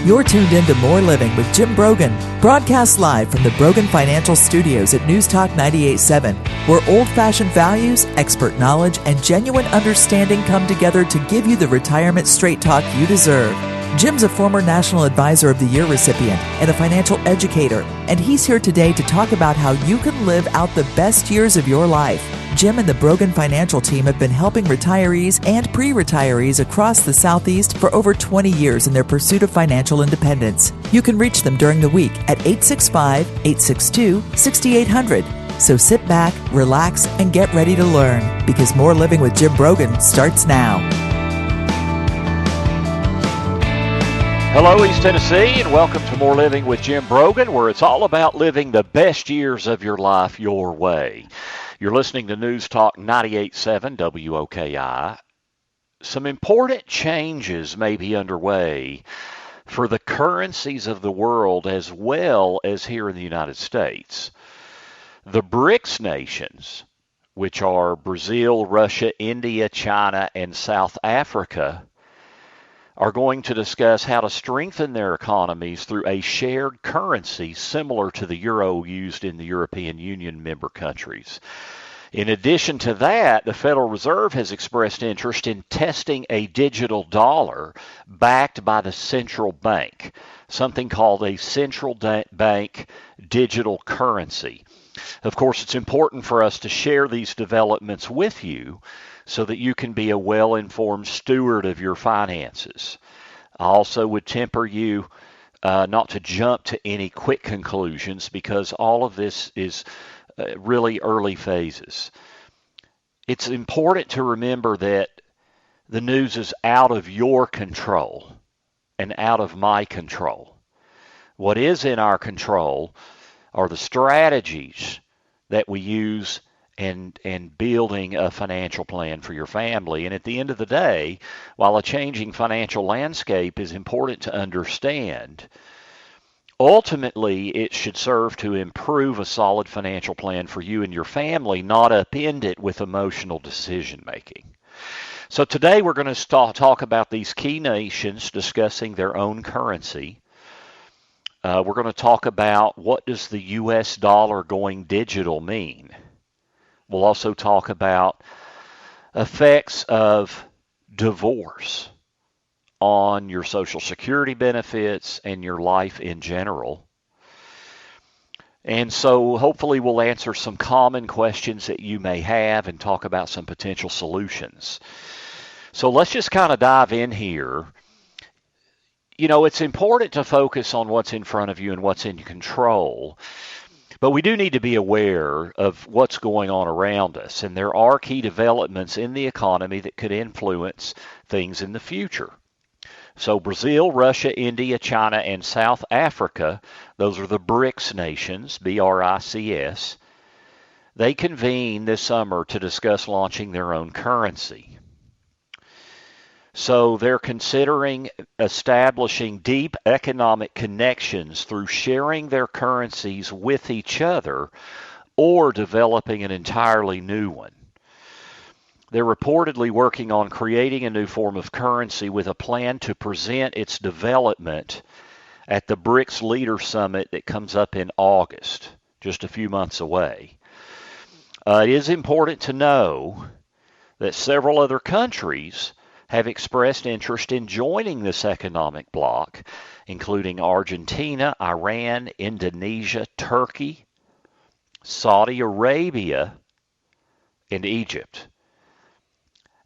You're tuned in to More Living with Jim Brogan, broadcast live from the Brogan Financial Studios at News Talk 98.7, where old-fashioned values, expert knowledge, and genuine understanding come together to give you the retirement straight talk you deserve. Jim's a former National Advisor of the Year recipient and a financial educator, and he's here today to talk about how you can live out the best years of your life. Jim and the Brogan Financial team have been helping retirees and pre-retirees across the Southeast for over 20 years in their pursuit of financial independence. You can reach them during the week at 865-862-6800. So sit back, relax, and get ready to learn, because More Living with Jim Brogan starts now. Hello, East Tennessee, and welcome to More Living with Jim Brogan, where it's all about living the best years of your life your way. You're listening to News Talk 98.7 WOKI. Some important changes may be underway for the currencies of the world as well as here in the United States. The BRICS nations, which are Brazil, Russia, India, China, and South Africa, are going to discuss how to strengthen their economies through a shared currency similar to the euro used in the European Union member countries. In addition to that, the Federal Reserve has expressed interest in testing a digital dollar backed by the central bank, something called a central bank digital currency. Of course, it's important for us to share these developments with you so that you can be a well-informed steward of your finances. I also would temper you not to jump to any quick conclusions, because all of this is really early phases. It's important to remember that the news is out of your control and out of my control. What is in our control are the strategies that we use and building a financial plan for your family. And at the end of the day, while a changing financial landscape is important to understand, ultimately it should serve to improve a solid financial plan for you and your family, not upend it with emotional decision making. So today we're going to talk about these key nations discussing their own currency. We're going to talk about, what does the U.S. dollar going digital mean? We'll also talk about effects of divorce on your Social Security benefits and your life in general. And so hopefully we'll answer some common questions that you may have and talk about some potential solutions. So let's just kind of dive in here. You know, it's important to focus on what's in front of you and what's in your control. But we do need to be aware of what's going on around us, and there are key developments in the economy that could influence things in the future. So Brazil, Russia, India, China, and South Africa, those are the BRICS nations, B-R-I-C-S. They convene this summer to discuss launching their own currency. So they're considering establishing deep economic connections through sharing their currencies with each other or developing an entirely new one. They're reportedly working on creating a new form of currency with a plan to present its development at the BRICS Leader Summit that comes up in August, just a few months away. It is important to know that several other countries have expressed interest in joining this economic bloc, including Argentina, Iran, Indonesia, Turkey, Saudi Arabia, and Egypt.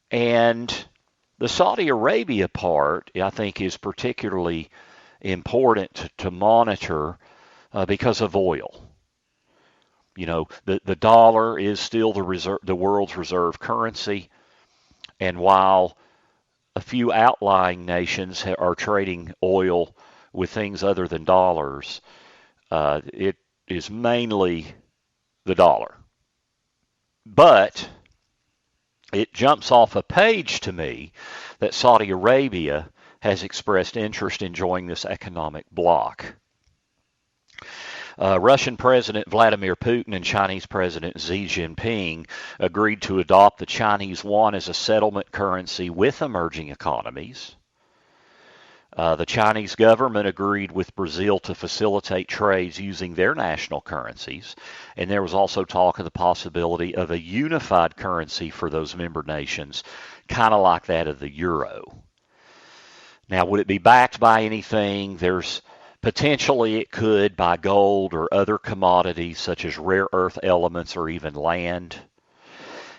And the Saudi Arabia part, I think, is particularly important to monitor because of oil. You know, the dollar is still the world's reserve currency, and while a few outlying nations are trading oil with things other than dollars, it is mainly the dollar. But it jumps off a page to me that Saudi Arabia has expressed interest in joining this economic bloc. Russian President Vladimir Putin and Chinese President Xi Jinping agreed to adopt the Chinese yuan as a settlement currency with emerging economies. The Chinese government agreed with Brazil to facilitate trades using their national currencies, and there was also talk of the possibility of a unified currency for those member nations, kind of like that of the euro. Now, would it be backed by anything? There's potentially it could by gold or other commodities such as rare earth elements or even land.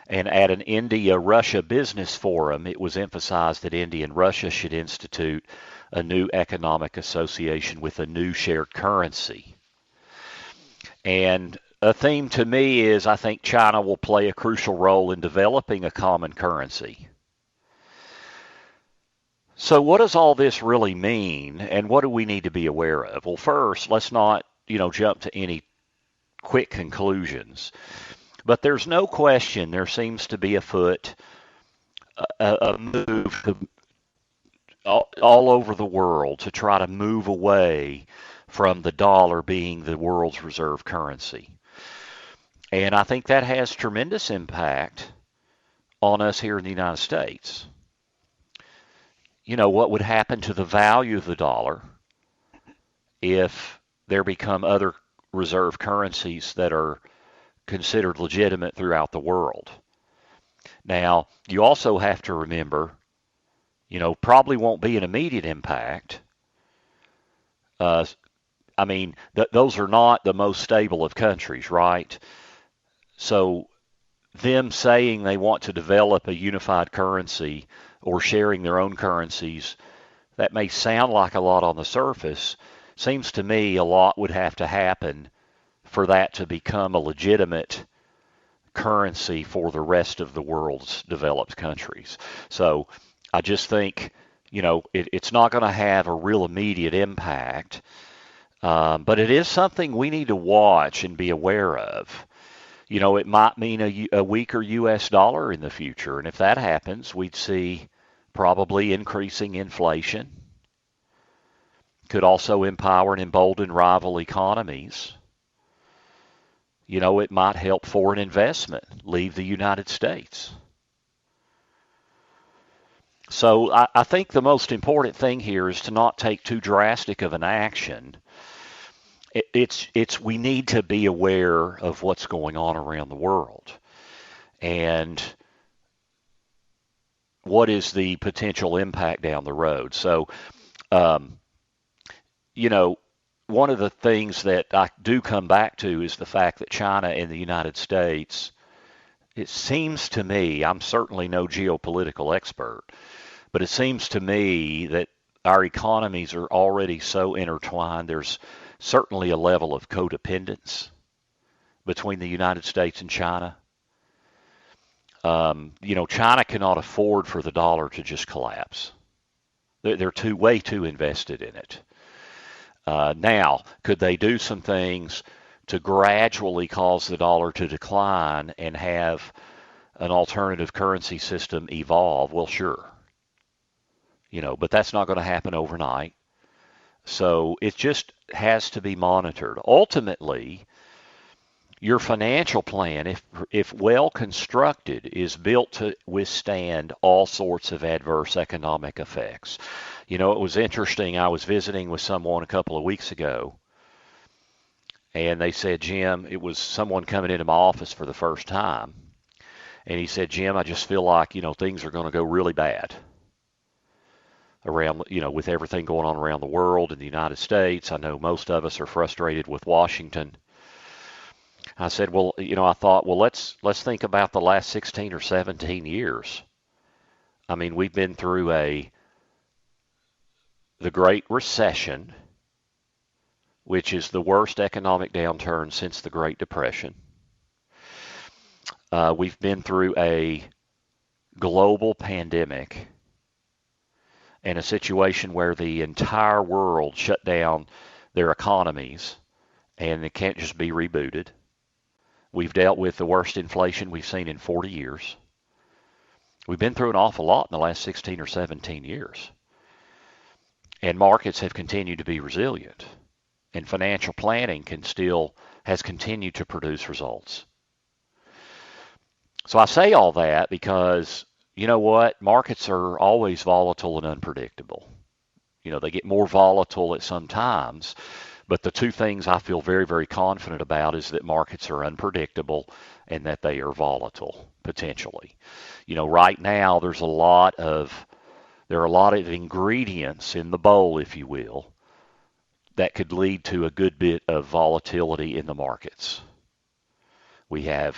And at an India-Russia business forum, it was emphasized that India and Russia should institute a new economic association with a new shared currency. And a theme to me is I think China will play a crucial role in developing a common currency. So what does all this really mean, and what do we need to be aware of? Well, first, let's not, jump to any quick conclusions. But there's no question there seems to be afoot a move all over the world to try to move away from the dollar being the world's reserve currency. And I think that has tremendous impact on us here in the United States. What would happen to the value of the dollar if there become other reserve currencies that are considered legitimate throughout the world? Now, you also have to remember, probably won't be an immediate impact. Those are not the most stable of countries, right? So them saying they want to develop a unified currency or sharing their own currencies, that may sound like a lot on the surface. Seems to me a lot would have to happen for that to become a legitimate currency for the rest of the world's developed countries. So I just think, it's not going to have a real immediate impact, but it is something we need to watch and be aware of. It might mean a weaker U.S. dollar in the future, and if that happens, we'd see probably increasing inflation. Could also empower and embolden rival economies. It might help foreign investment leave the United States. So I think the most important thing here is to not take too drastic of an action. We need to be aware of what's going on around the world. And what is the potential impact down the road? So, one of the things that I do come back to is the fact that China and the United States, it seems to me, I'm certainly no geopolitical expert, but it seems to me that our economies are already so intertwined. There's certainly a level of codependence between the United States and China. China cannot afford for the dollar to just collapse. They're way too invested in it. Now, could they do some things to gradually cause the dollar to decline and have an alternative currency system evolve? Well, sure. But that's not going to happen overnight. So it just has to be monitored. Ultimately, your financial plan, if well constructed, is built to withstand all sorts of adverse economic effects. It was interesting. I was visiting with someone a couple of weeks ago, and they said, Jim, it was someone coming into my office for the first time, and he said, Jim, I just feel like, things are going to go really bad around, with everything going on around the world in the United States. I know most of us are frustrated with Washington. I said, well, I thought, well, let's think about the last 16 or 17 years. We've been through the Great Recession, which is the worst economic downturn since the Great Depression. We've been through a global pandemic and a situation where the entire world shut down their economies and it can't just be rebooted. We've dealt with the worst inflation we've seen in 40 years. We've been through an awful lot in the last 16 or 17 years. And markets have continued to be resilient. And financial planning has continued to produce results. So I say all that because, you know what? Markets are always volatile and unpredictable. They get more volatile at some times. But the two things I feel very, very confident about is that markets are unpredictable and that they are volatile potentially. Right now there are a lot of ingredients in the bowl, if you will, that could lead to a good bit of volatility in the markets. We're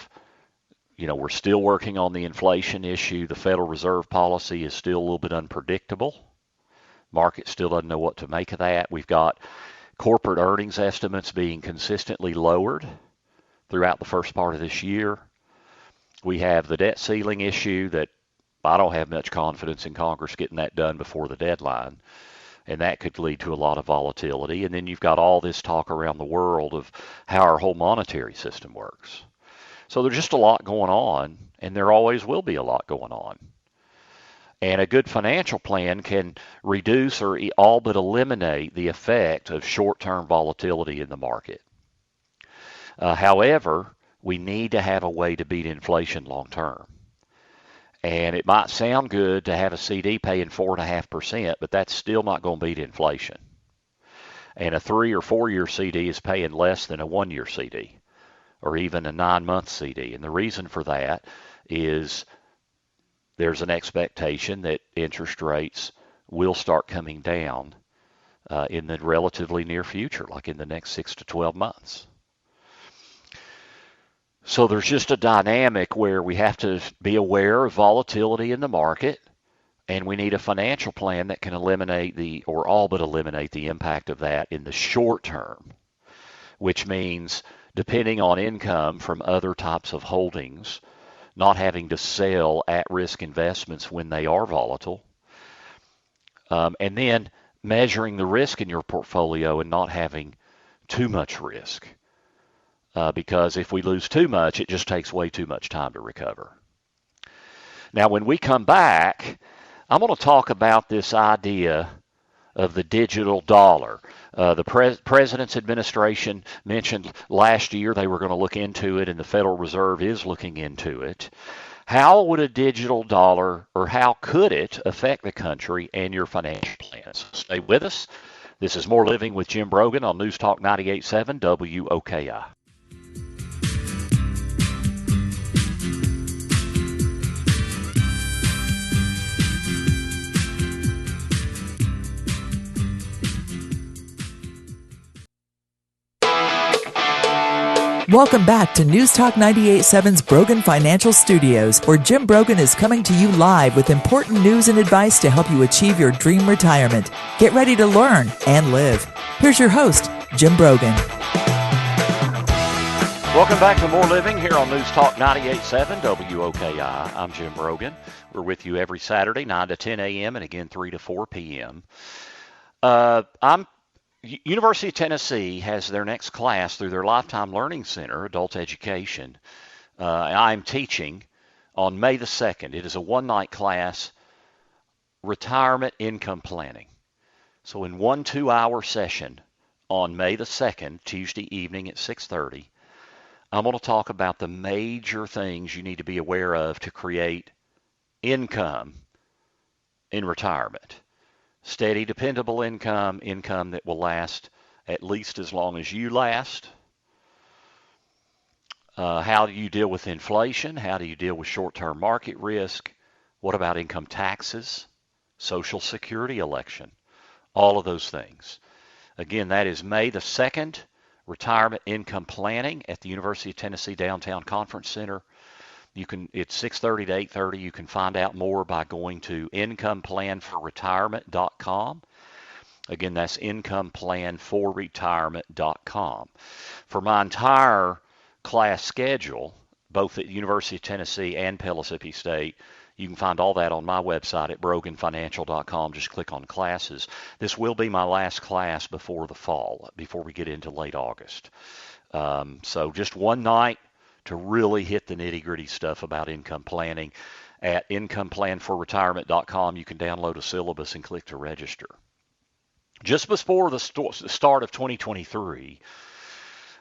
still working on the inflation issue. The Federal Reserve policy is still a little bit unpredictable. Market still doesn't know what to make of that. We've got corporate earnings estimates being consistently lowered throughout the first part of this year. We have the debt ceiling issue that I don't have much confidence in Congress getting that done before the deadline, and that could lead to a lot of volatility. And then you've got all this talk around the world of how our whole monetary system works. So there's just a lot going on, and there always will be a lot going on. And a good financial plan can reduce or all but eliminate the effect of short-term volatility in the market. However, we need to have a way to beat inflation long-term. And it might sound good to have a CD paying 4.5%, but that's still not going to beat inflation. And a 3 or 4 year CD is paying less than a 1 year CD or even a 9-month CD. And the reason for that is there's an expectation that interest rates will start coming down in the relatively near future, like in the next 6 to 12 months. So there's just a dynamic where we have to be aware of volatility in the market, and we need a financial plan that can eliminate or all but eliminate the impact of that in the short term, which means depending on income from other types of holdings, not having to sell at-risk investments when they are volatile, and then measuring the risk in your portfolio and not having too much risk. Because if we lose too much, it just takes way too much time to recover. Now, when we come back, I'm going to talk about this idea of the digital dollar. The President's administration mentioned last year they were going to look into it, and the Federal Reserve is looking into it. How would a digital dollar, or how could it affect the country and your financial plans? Stay with us. This is More Living with Jim Brogan on News Talk 98.7 WOKI. Welcome back to News Talk 98.7's Brogan Financial Studios, where Jim Brogan is coming to you live with important news and advice to help you achieve your dream retirement. Get ready to learn and live. Here's your host, Jim Brogan. Welcome back to More Living here on News Talk 98.7 WOKI. I'm Jim Brogan. We're with you every Saturday, 9 to 10 a.m. and again 3 to 4 p.m. University of Tennessee has their next class through their Lifetime Learning Center, Adult Education. I'm teaching on May the 2nd. It is a one-night class, Retirement Income Planning. So in 1 2-hour session on May the 2nd, Tuesday evening at 6:30, I'm going to talk about the major things you need to be aware of to create income in retirement. Steady, dependable income that will last at least as long as you last. How do you deal with inflation? How do you deal with short-term market risk? What about income taxes, Social Security election? All of those things. Again, that is May the 2nd, Retirement Income Planning at the University of Tennessee Downtown Conference Center. It's 6:30 to 8:30. You can find out more by going to incomeplanforretirement.com. Again, that's incomeplanforretirement.com. For my entire class schedule, both at the University of Tennessee and Pellissippi State, you can find all that on my website at broganfinancial.com. Just click on classes. This will be my last class before the fall, before we get into late August. So just one night to really hit the nitty-gritty stuff about income planning. At incomeplanforretirement.com, you can download a syllabus and click to register. Just before the start of 2023,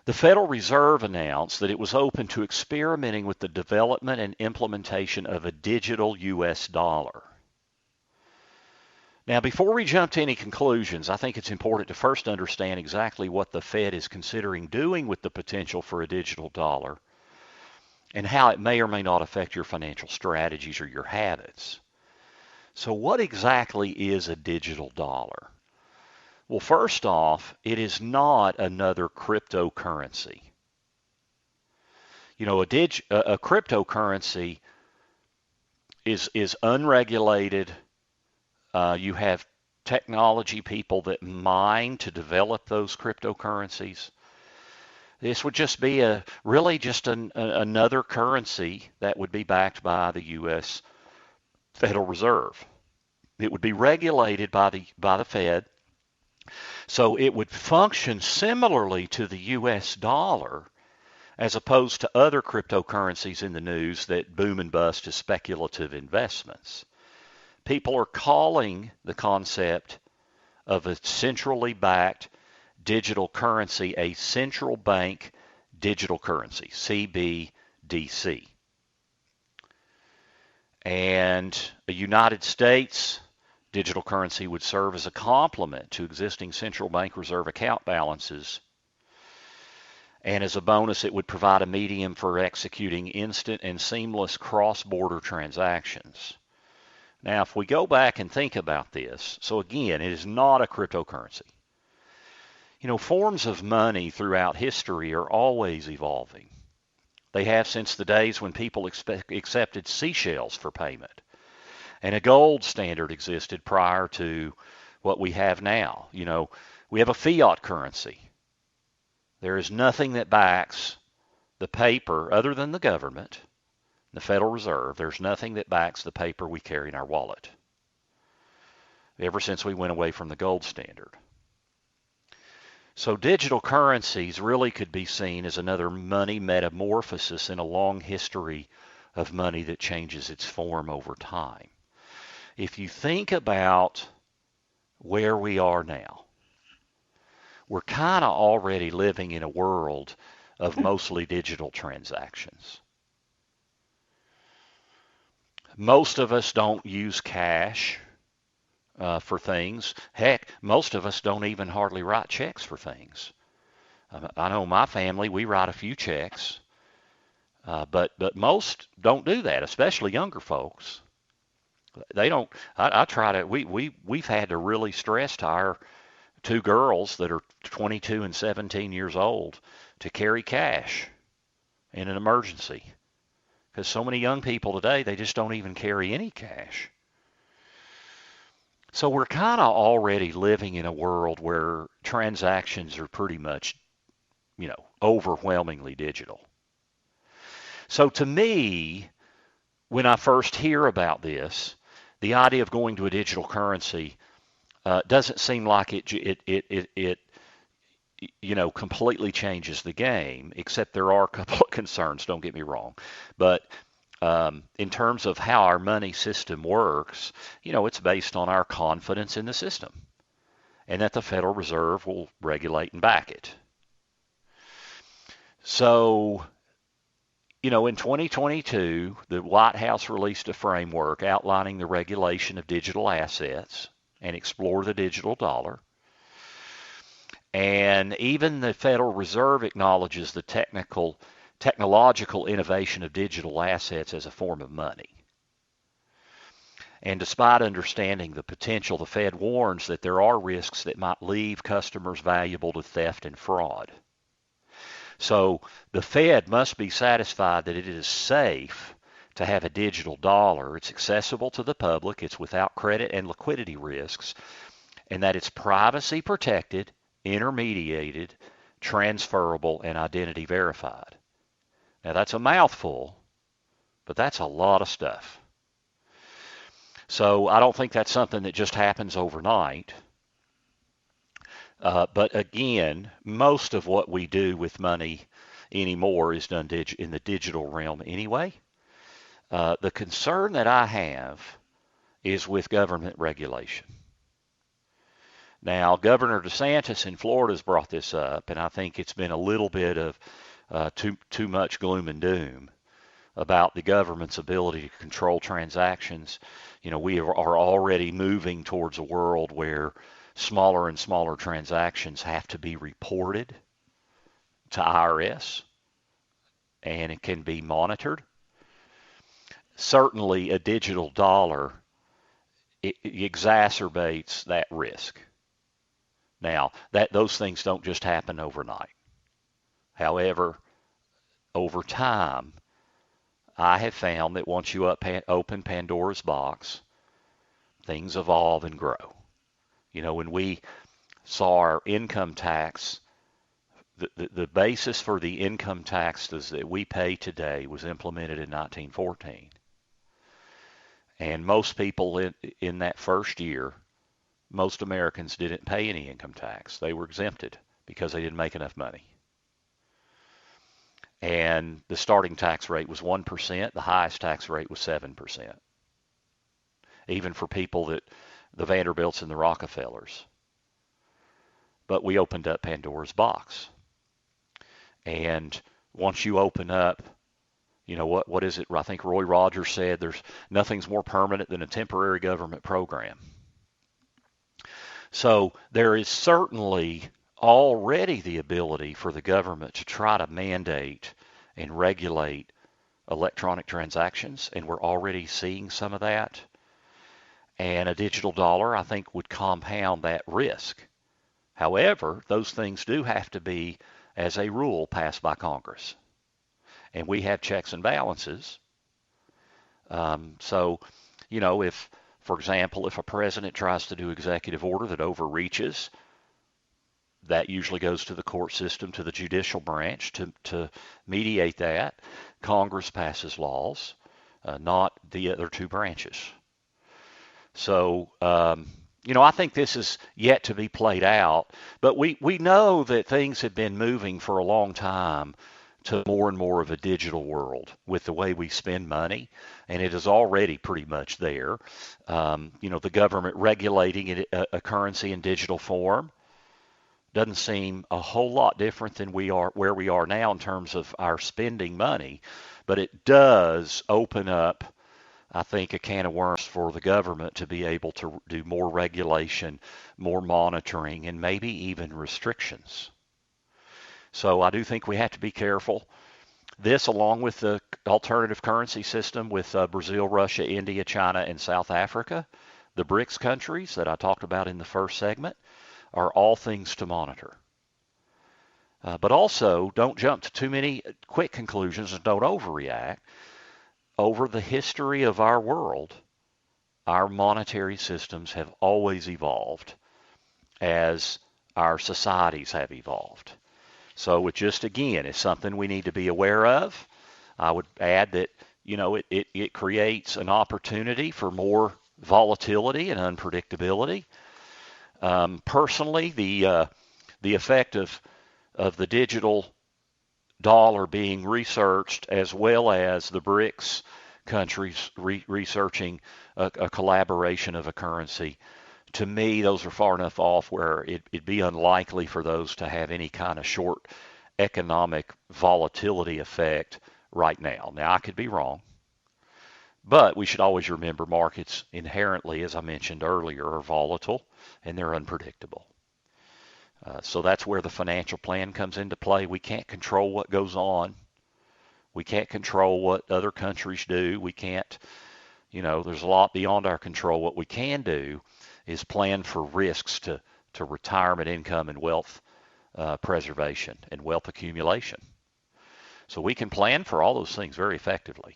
the Federal Reserve announced that it was open to experimenting with the development and implementation of a digital U.S. dollar. Now, before we jump to any conclusions, I think it's important to first understand exactly what the Fed is considering doing with the potential for a digital dollar and how it may or may not affect your financial strategies or your habits. So, what exactly is a digital dollar? Well, first off, it is not another cryptocurrency. You know, a cryptocurrency is unregulated. You have technology people that mine to develop those cryptocurrencies. This would just be really just another currency that would be backed by the U.S. Federal Reserve. It would be regulated by the Fed, so it would function similarly to the U.S. dollar, as opposed to other cryptocurrencies in the news that boom and bust as speculative investments. People are calling the concept of a centrally backed digital currency a central bank digital currency, CBDC. And a United States digital currency would serve as a complement to existing central bank reserve account balances. And as a bonus, it would provide a medium for executing instant and seamless cross-border transactions. Now, if we go back and think about this, so again, it is not a cryptocurrency. You know, forms of money throughout history are always evolving. They have since the days when people accepted seashells for payment. And a gold standard existed prior to what we have now. You know, we have a fiat currency. There is nothing that backs the paper other than the government, the Federal Reserve. There's nothing that backs the paper we carry in our wallet, ever since we went away from the gold standard. So digital currencies really could be seen as another money metamorphosis in a long history of money that changes its form over time. If you think about where we are now, we're kind of already living in a world of mostly digital transactions. Most of us don't use cash for things. Heck, most of us don't even hardly write checks for things. I know my family, we write a few checks, but most don't do that, especially younger folks. They don't. I try to. We've had to really stress to our two girls that are 22 and 17 years old to carry cash in an emergency, because so many young people today, they just don't even carry any cash. So we're kind of already living in a world where transactions are pretty much, you know, overwhelmingly digital. So to me, when I first hear about this, the idea of going to a digital currency doesn't seem like it you know, completely changes the game, except there are a couple of concerns, don't get me wrong. But in terms of how our money system works, you know, it's based on our confidence in the system and that the Federal Reserve will regulate and back it. So, you know, in 2022, the White House released a framework outlining the regulation of digital assets and explore the digital dollar. And even the Federal Reserve acknowledges the technological innovation of digital assets as a form of money. And despite understanding the potential, the Fed warns that there are risks that might leave customers valuable to theft and fraud. So the Fed must be satisfied that it is safe to have a digital dollar. It's accessible to the public, it's without credit and liquidity risks, and that it's privacy protected, intermediated, transferable, and identity verified. Now that's a mouthful, but that's a lot of stuff. So I don't think that's something that just happens overnight. But again, most of what we do with money anymore is done in the digital realm anyway. The concern that I have is with government regulation. Now, Governor DeSantis in Florida has brought this up, and I think it's been a little bit of too much gloom and doom. about the government's ability to control transactions. We are already moving towards a world where smaller and smaller transactions have to be reported to IRS and it can be monitored. Certainly, a digital dollar it exacerbates that risk. Now, those things don't just happen overnight. However, over time, I have found that once you open Pandora's box, things evolve and grow. When we saw our income tax, the basis for the income taxes that we pay today was implemented in 1914. And most people in that first year, most Americans didn't pay any income tax. They were exempted because they didn't make enough money. And the starting tax rate was 1%. The highest tax rate was 7%. Even for people the Vanderbilts and the Rockefellers. But we opened up Pandora's box. And once you open up, what is it? I think Roy Rogers said nothing's more permanent than a temporary government program. So there is certainly already the ability for the government to try to mandate and regulate electronic transactions, and we're already seeing some of that. And a digital dollar, I think, would compound that risk. However, those things do have to be, as a rule, passed by Congress. And we have checks and balances. So, if, for example, if a president tries to do executive order that overreaches, that usually goes to the court system, to the judicial branch to mediate that. Congress passes laws, not the other two branches. So, I think this is yet to be played out, but we know that things have been moving for a long time to more and more of a digital world with the way we spend money, and it is already pretty much there. The government regulating a currency in digital form doesn't seem a whole lot different than where we are now in terms of our spending money, but it does open up, I think, a can of worms for the government to be able to do more regulation, more monitoring, and maybe even restrictions. So I do think we have to be careful. This, along with the alternative currency system with Brazil, Russia, India, China, and South Africa, the BRICS countries that I talked about in the first segment, are all things to monitor. But also, don't jump to too many quick conclusions and don't overreact. Over the history of our world, our monetary systems have always evolved as our societies have evolved. So it just, again, is something we need to be aware of. I would add that, it creates an opportunity for more volatility and unpredictability. Personally, the effect of the digital dollar being researched, as well as the BRICS countries researching a collaboration of a currency, to me, those are far enough off where it'd be unlikely for those to have any kind of short economic volatility effect right now. Now, I could be wrong, but we should always remember markets inherently, as I mentioned earlier, are volatile and they're unpredictable. So that's where the financial plan comes into play. We can't control what goes on. We can't control what other countries do. We can't, there's a lot beyond our control. What we can do is plan for risks to retirement income and wealth preservation and wealth accumulation. So we can plan for all those things very effectively.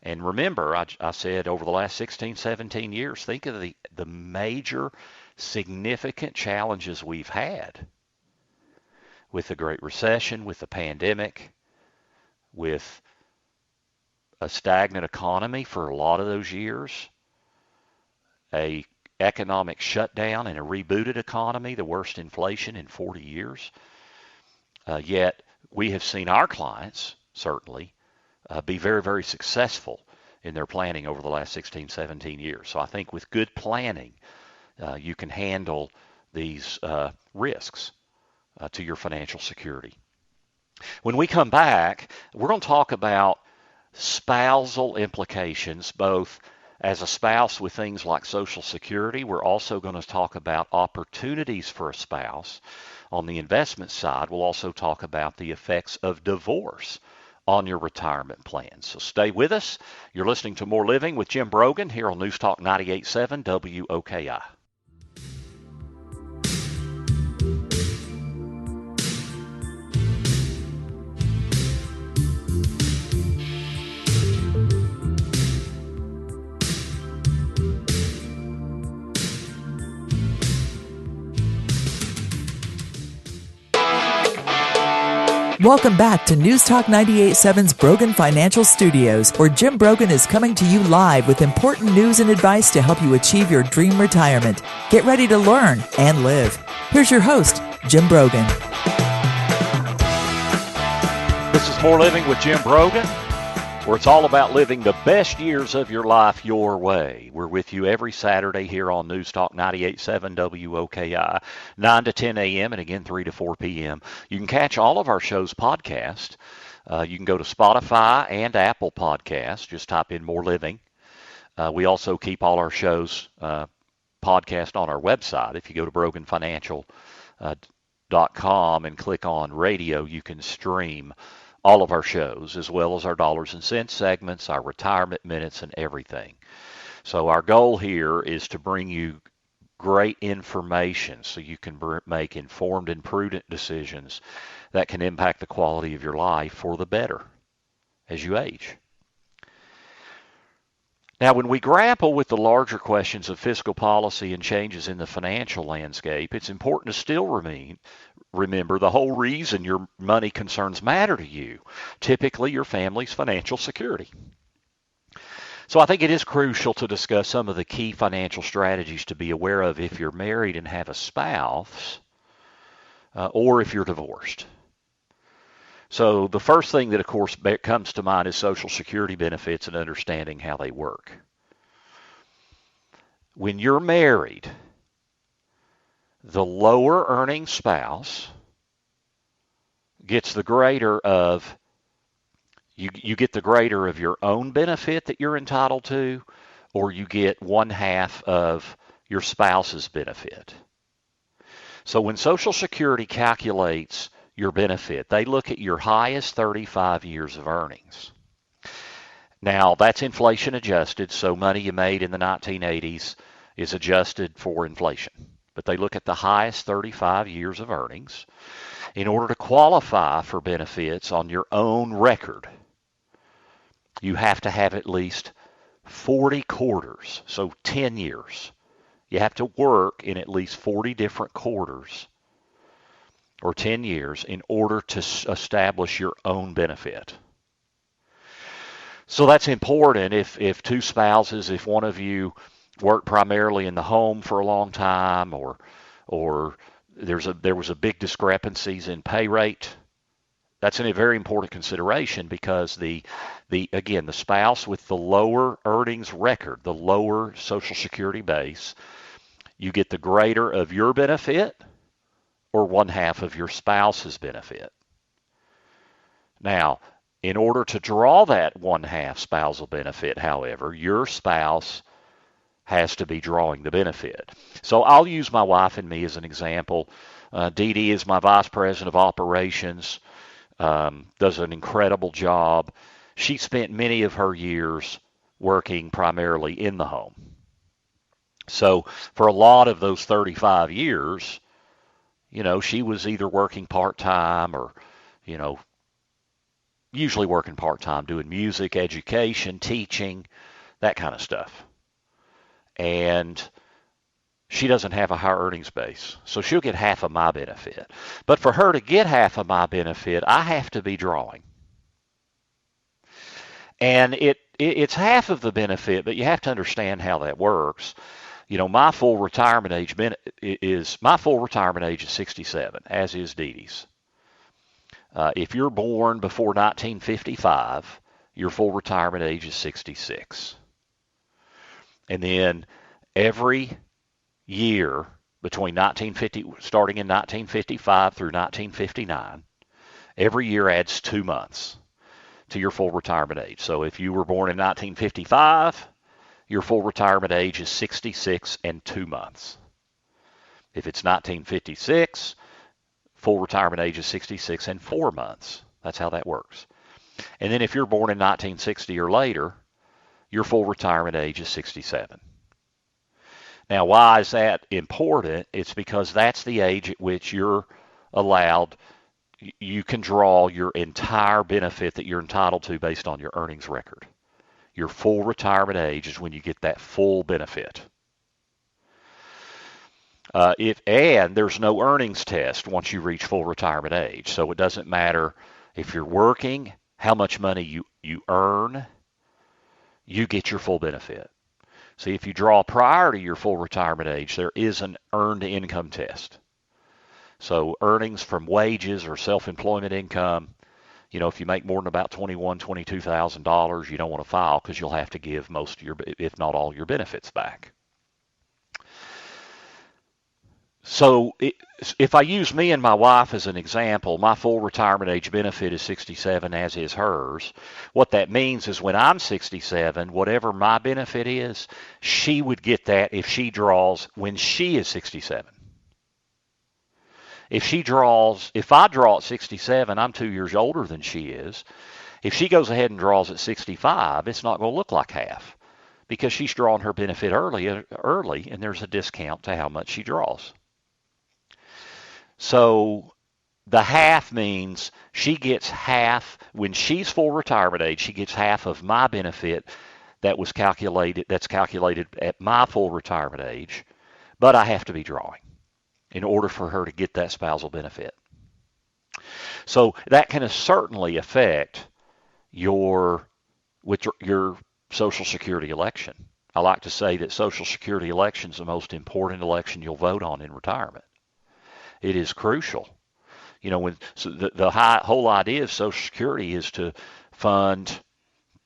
And remember, I said over the last 16, 17 years, think of the major significant challenges we've had with the Great Recession, with the pandemic, with a stagnant economy for a lot of those years, a economic shutdown and a rebooted economy, the worst inflation in 40 years. Yet we have seen our clients, certainly, be very, very successful in their planning over the last 16, 17 years. So I think with good planning, you can handle these risks to your financial security. When we come back, we're going to talk about spousal implications, both as a spouse with things like Social Security. We're also going to talk about opportunities for a spouse. On the investment side, we'll also talk about the effects of divorce on your retirement plans. So stay with us. You're listening to More Living with Jim Brogan here on News Talk 98.7 WOKI. Welcome back to News Talk 98.7's Brogan Financial Studios, where Jim Brogan is coming to you live with important news and advice to help you achieve your dream retirement. Get ready to learn and live. Here's your host, Jim Brogan. This is More Living with Jim Brogan, where it's all about living the best years of your life your way. We're with you every Saturday here on News Talk 98.7 WOKI, 9 to 10 a.m. and again 3 to 4 p.m. You can catch all of our shows podcast. You can go to Spotify and Apple Podcasts. Just type in More Living. We also keep all our shows podcast on our website. If you go to broganfinancial.com and click on radio, you can stream all of our shows, as well as our dollars and cents segments, our retirement minutes, and everything. So our goal here is to bring you great information so you can make informed and prudent decisions that can impact the quality of your life for the better as you age. Now, when we grapple with the larger questions of fiscal policy and changes in the financial landscape, it's important to still remember the whole reason your money concerns matter to you, typically your family's financial security. So I think it is crucial to discuss some of the key financial strategies to be aware of if you're married and have a spouse, or if you're divorced. So the first thing that, of course, comes to mind is Social Security benefits and understanding how they work. When you're married, the lower earning spouse gets the greater of, you get the greater of your own benefit that you're entitled to, or you get one half of your spouse's benefit. So when Social Security calculates your benefit, they look at your highest 35 years of earnings. Now, that's inflation adjusted, so money you made in the 1980s is adjusted for inflation. But they look at the highest 35 years of earnings. In order to qualify for benefits on your own record, you have to have at least 40 quarters, so 10 years. You have to work in at least 40 different quarters or 10 years in order to establish your own benefit. So that's important if two spouses, if one of you worked primarily in the home for a long time, or there was a big discrepancies in pay rate. That's a very important consideration, because the spouse with the lower earnings record, the lower Social Security base, you get the greater of your benefit or one half of your spouse's benefit. Now, in order to draw that one half spousal benefit, however, your spouse has to be drawing the benefit. So I'll use my wife and me as an example. Dee Dee is my vice president of operations, does an incredible job. She spent many of her years working primarily in the home. So for a lot of those 35 years, she was either working part-time or, usually working part-time, doing music, education, teaching, that kind of stuff. And she doesn't have a high earnings base, so she'll get half of my benefit. But for her to get half of my benefit, I have to be drawing. And it's half of the benefit, but you have to understand how that works. My full retirement age is 67, as is Dee Dee's. If you're born before 1955, your full retirement age is 66. And then every year starting in 1955 through 1959, every year adds 2 months. to your full retirement age. So if you were born in 1955, your full retirement age is 66 and 2 months. If it's 1956, full retirement age is 66 and 4 months. That's how that works. And then if you're born in 1960 or later, your full retirement age is 67. Now, why is that important? It's because that's the age at which you're allowed, you can draw your entire benefit that you're entitled to based on your earnings record. Your full retirement age is when you get that full benefit. And there's no earnings test once you reach full retirement age. So it doesn't matter if you're working, how much money you earn, you get your full benefit. See, if you draw prior to your full retirement age, there is an earned income test. So earnings from wages or self-employment income, if you make more than about $21,000, $22,000, you don't want to file because you'll have to give most of your, if not all, your benefits back. So if I use me and my wife as an example, my full retirement age benefit is 67, as is hers. What that means is when I'm 67, whatever my benefit is, she would get that if she draws when she is 67. If I draw at 67, I'm 2 years older than she is. If she goes ahead and draws at 65, it's not going to look like half because she's drawn her benefit early, and there's a discount to how much she draws. So the half means she gets half, when she's full retirement age, she gets half of my benefit that's calculated at my full retirement age, but I have to be drawing in order for her to get that spousal benefit. So that can certainly affect your Social Security election. I like to say that Social Security election is the most important election you'll vote on in retirement. It is crucial. The whole idea of Social Security is to fund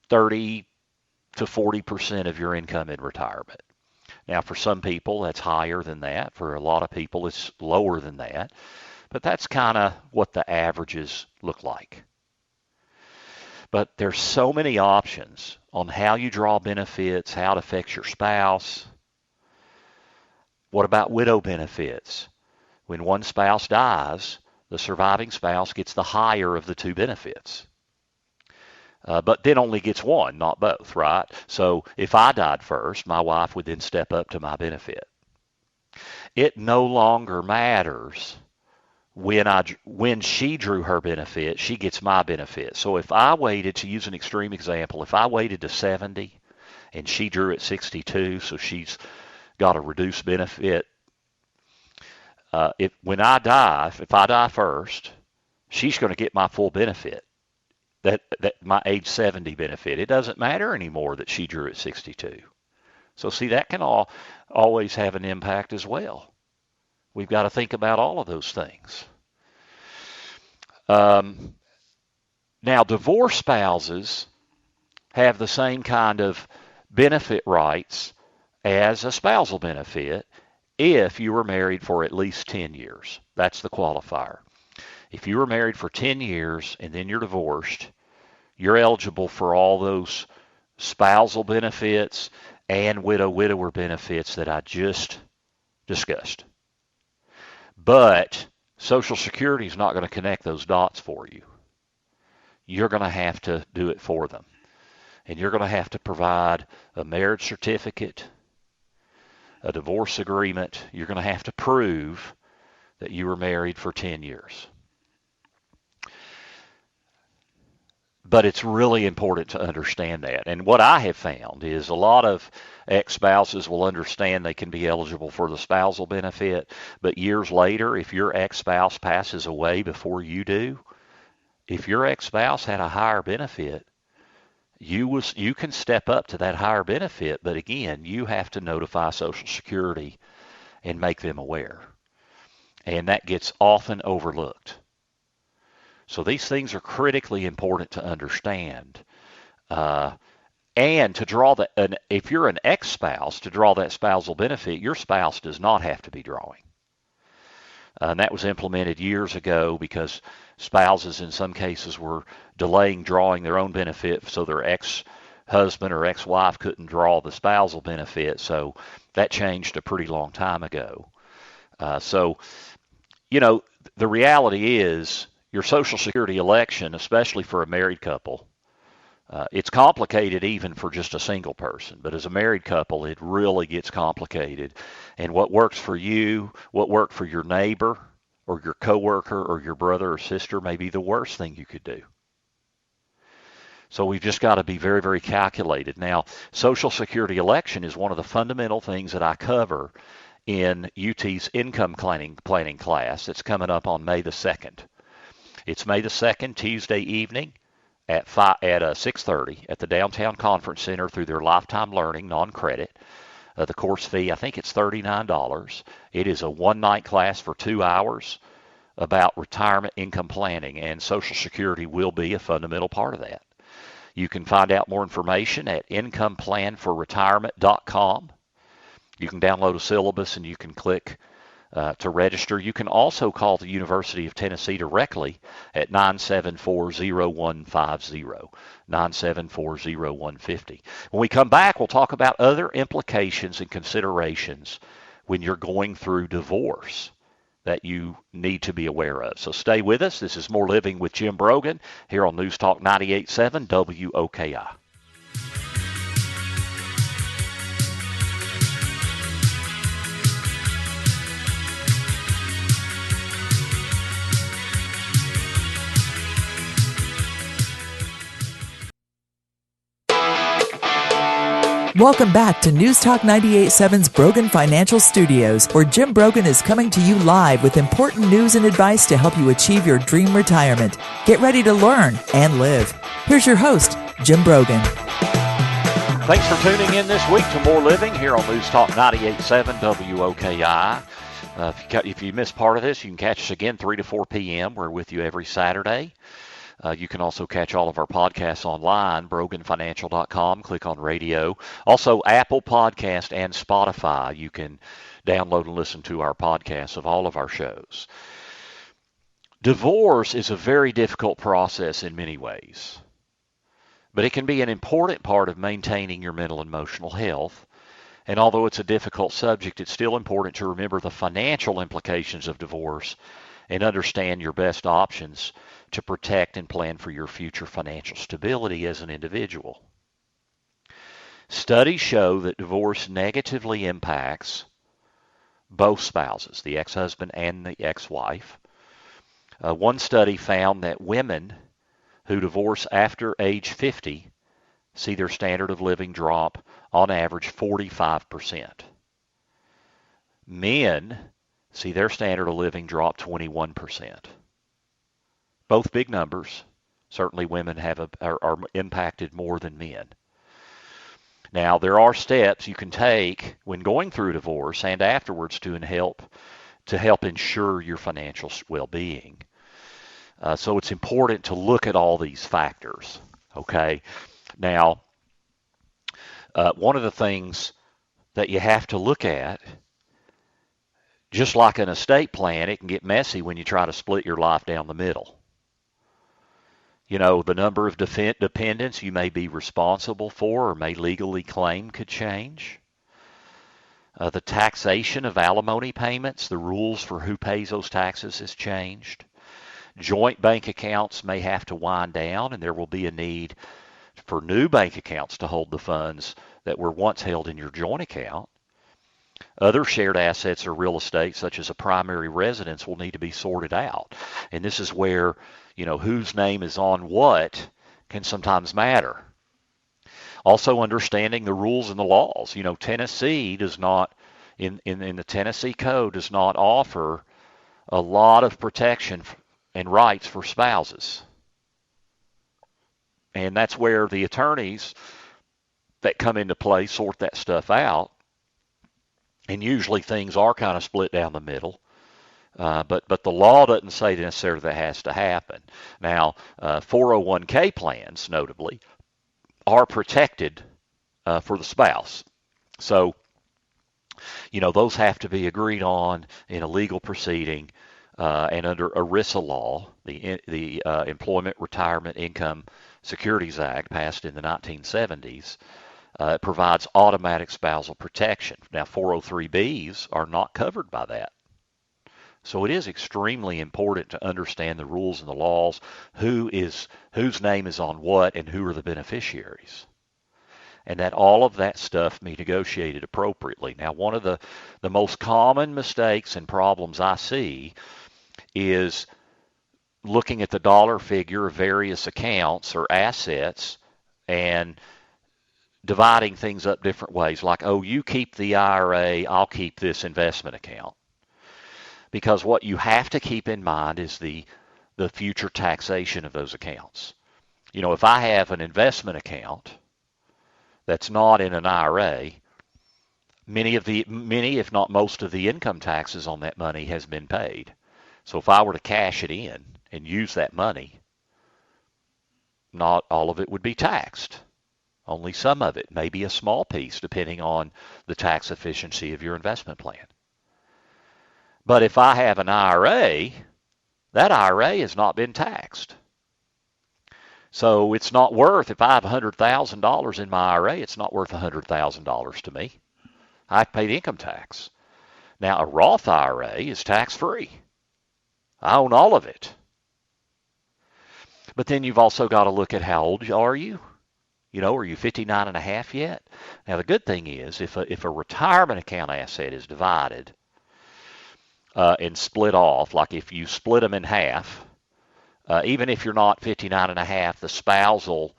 30 to 40% of your income in retirement. Now, for some people, that's higher than that. For a lot of people, it's lower than that. But that's kind of what the averages look like. But there's so many options on how you draw benefits, how it affects your spouse. What about widow benefits? When one spouse dies, the surviving spouse gets the higher of the two benefits. But then only gets one, not both, right? So if I died first, my wife would then step up to my benefit. It no longer matters when she drew her benefit, she gets my benefit. So if I waited, to use an extreme example, if I waited to 70 and she drew at 62, so she's got a reduced benefit, if I die first, she's going to get my full benefit, that my age 70 benefit. It doesn't matter anymore that she drew at 62. So see, that can always have an impact as well. We've got to think about all of those things. Now, divorced spouses have the same kind of benefit rights as a spousal benefit if you were married for at least 10 years. That's the qualifier. If you were married for 10 years and then you're divorced, you're eligible for all those spousal benefits and widower benefits that I just discussed. But Social Security is not going to connect those dots for you. You're going to have to do it for them. And you're going to have to provide a marriage certificate, a divorce agreement. You're going to have to prove that you were married for 10 years. But it's really important to understand that. And what I have found is a lot of ex-spouses will understand they can be eligible for the spousal benefit, but years later, if your ex-spouse passes away before you do, if your ex-spouse had a higher benefit, you can step up to that higher benefit, but again, you have to notify Social Security and make them aware. And that gets often overlooked. So these things are critically important to understand. And to draw if you're an ex-spouse, to draw that spousal benefit, your spouse does not have to be drawing. And that was implemented years ago because spouses in some cases were delaying drawing their own benefit so their ex-husband or ex-wife couldn't draw the spousal benefit. So that changed a pretty long time ago. So, you know, the reality is your Social Security election, especially for a married couple, it's complicated even for just a single person, but as a married couple, it really gets complicated. And what works for you, what worked for your neighbor or your coworker or your brother or sister may be the worst thing you could do. So we've just got to be very, very calculated. Now, Social Security election is one of the fundamental things that I cover in UT's income planning class that's coming up on May the 2nd. It's May the 2nd, Tuesday evening at 6:30 at the Downtown Conference Center through their Lifetime Learning non-credit. The course fee, I think it's $39. It is a one-night class for 2 hours about retirement income planning, and Social Security will be a fundamental part of that. You can find out more information at incomeplanforretirement.com. You can download a syllabus and you can click to register. You can also call the University of Tennessee directly at 974-0150, 974-0150. When we come back, we'll talk about other implications and considerations when you're going through divorce that you need to be aware of. So stay with us. This is More Living with Jim Brogan here on News Talk 98.7 WOKI. Welcome back to News Talk 98.7's Brogan Financial Studios, where Jim Brogan is coming to you live with important news and advice to help you achieve your dream retirement. Get ready to learn and live. Here's your host, Jim Brogan. Thanks for tuning in this week to More Living here on News Talk 98.7 WOKI. If you missed part of this, you can catch us again 3 to 4 p.m. We're with you every Saturday. You can also catch all of our podcasts online, broganfinancial.com. Click on radio. Also, Apple Podcast and Spotify. You can download and listen to our podcasts of all of our shows. Divorce is a very difficult process in many ways, but it can be an important part of maintaining your mental and emotional health. And although it's a difficult subject, it's still important to remember the financial implications of divorce and understand your best options to protect and plan for your future financial stability as an individual. Studies show that divorce negatively impacts both spouses, the ex-husband and the ex-wife. One study found that women who divorce after age 50 see their standard of living drop on average 45%. Men see their standard of living drop 21%. Both big numbers. Certainly women are impacted more than men. Now, there are steps you can take when going through divorce and afterwards to help ensure your financial well-being. So it's important to look at all these factors. Okay. Now, one of the things that you have to look at, just like an estate plan, it can get messy when you try to split your life down the middle. You know, the number of dependents you may be responsible for or may legally claim could change. The taxation of alimony payments, the rules for who pays those taxes has changed. Joint bank accounts may have to wind down, and there will be a need for new bank accounts to hold the funds that were once held in your joint account. Other shared assets or real estate, such as a primary residence, will need to be sorted out. And this is where, you know, whose name is on what can sometimes matter. Also understanding the rules and the laws. You know, Tennessee does not, in the Tennessee Code, does not offer a lot of protection and rights for spouses. And that's where the attorneys that come into play sort that stuff out. And usually things are kind of split down the middle. But the law doesn't say necessarily that has to happen. Now, 401k plans, notably, are protected for the spouse. So Those have to be agreed on in a legal proceeding, and under ERISA law, the Employment Retirement Income Securities Act, passed in the 1970s. It provides automatic spousal protection. Now, 403Bs are not covered by that. So it is extremely important to understand the rules and the laws, whose name is on what, and who are the beneficiaries. And that all of that stuff be negotiated appropriately. Now, one of the most common mistakes and problems I see is looking at the dollar figure of various accounts or assets and dividing things up different ways, like, oh, you keep the IRA, I'll keep this investment account. Because what you have to keep in mind is the future taxation of those accounts. If I have an investment account that's not in an IRA, many, if not most of the income taxes on that money has been paid. So if I were to cash it in and use that money, not all of it would be taxed. Only some of it, maybe a small piece, depending on the tax efficiency of your investment plan. But if I have an IRA, that IRA has not been taxed. So it's not worth, if I have $100,000 in my IRA, it's not worth $100,000 to me. I have to pay the income tax. Now, a Roth IRA is tax-free. I own all of it. But then you've also got to look at how old are you? Are you 59 and a half yet? Now, the good thing is, if a retirement account asset is divided and split off, like if you split them in half, even if you're not 59 and a half, the spousal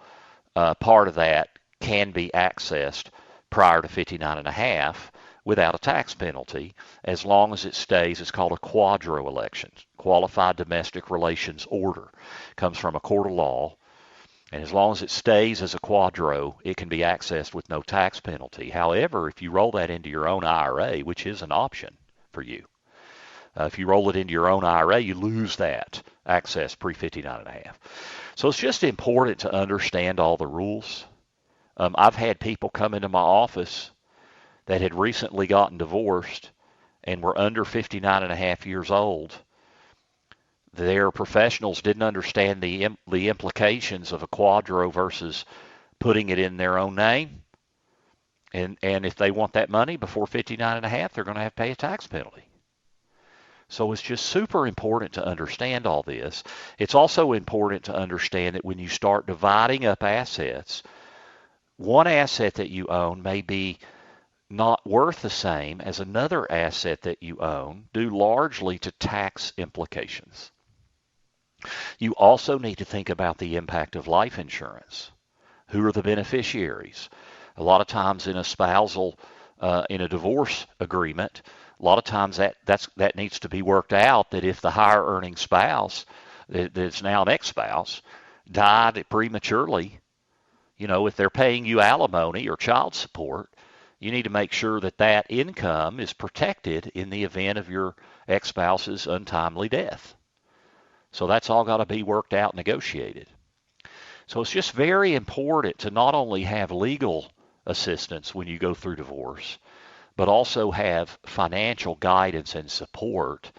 part of that can be accessed prior to 59 and a half without a tax penalty, as long as it stays. It's called a quadro election, Qualified Domestic Relations Order. It comes from a court of law, and as long as it stays as a quadro, it can be accessed with no tax penalty. However, if you roll that into your own IRA, which is an option for you, if you roll it into your own IRA, you lose that access pre-59 and a half. So it's just important to understand all the rules. I've had people come into my office that had recently gotten divorced and were under 59 and a half years old. Their professionals didn't understand the implications of a quadro versus putting it in their own name. And if they want that money before 59 and a half, they're going to have to pay a tax penalty. So it's just super important to understand all this. It's also important to understand that when you start dividing up assets, one asset that you own may be not worth the same as another asset that you own, due largely to tax implications. You also need to think about the impact of life insurance. Who are the beneficiaries? A lot of times in a spousal, in a divorce agreement, a lot of times that needs to be worked out, that if the higher earning spouse, that's now an ex-spouse, died prematurely, if they're paying you alimony or child support, you need to make sure that that income is protected in the event of your ex-spouse's untimely death. So that's all got to be worked out and negotiated. So it's just very important to not only have legal assistance when you go through divorce, but also have financial guidance and support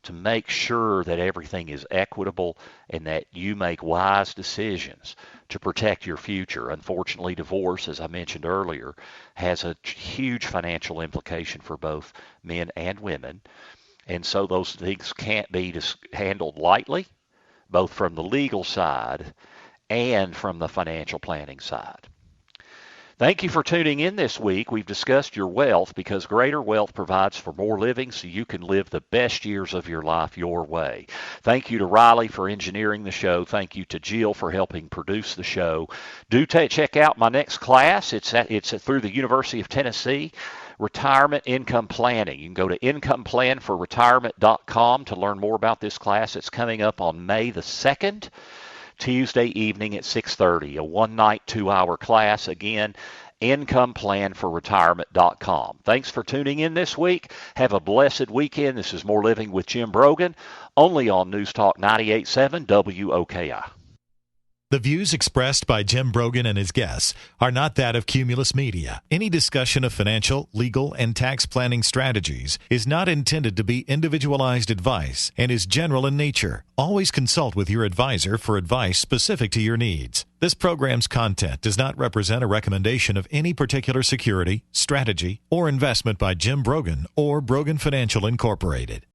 to make sure that everything is equitable and that you make wise decisions to protect your future. Unfortunately, divorce, as I mentioned earlier, has a huge financial implication for both men and women. And so those things can't be handled lightly, both from the legal side and from the financial planning side. Thank you for tuning in this week. We've discussed your wealth, because greater wealth provides for more living so you can live the best years of your life your way. Thank you to Riley for engineering the show. Thank you to Jill for helping produce the show. Do check out my next class. It's through the University of Tennessee, Retirement Income Planning. You can go to incomeplanforretirement.com to learn more about this class. It's coming up on May the 2nd. Tuesday evening at 6:30, a one-night, 2-hour class. Again, incomeplanforretirement.com. Thanks for tuning in this week. Have a blessed weekend. This is More Living with Jim Brogan, only on News Talk 98.7 WOKI. The views expressed by Jim Brogan and his guests are not that of Cumulus Media. Any discussion of financial, legal, and tax planning strategies is not intended to be individualized advice and is general in nature. Always consult with your advisor for advice specific to your needs. This program's content does not represent a recommendation of any particular security, strategy, or investment by Jim Brogan or Brogan Financial Incorporated.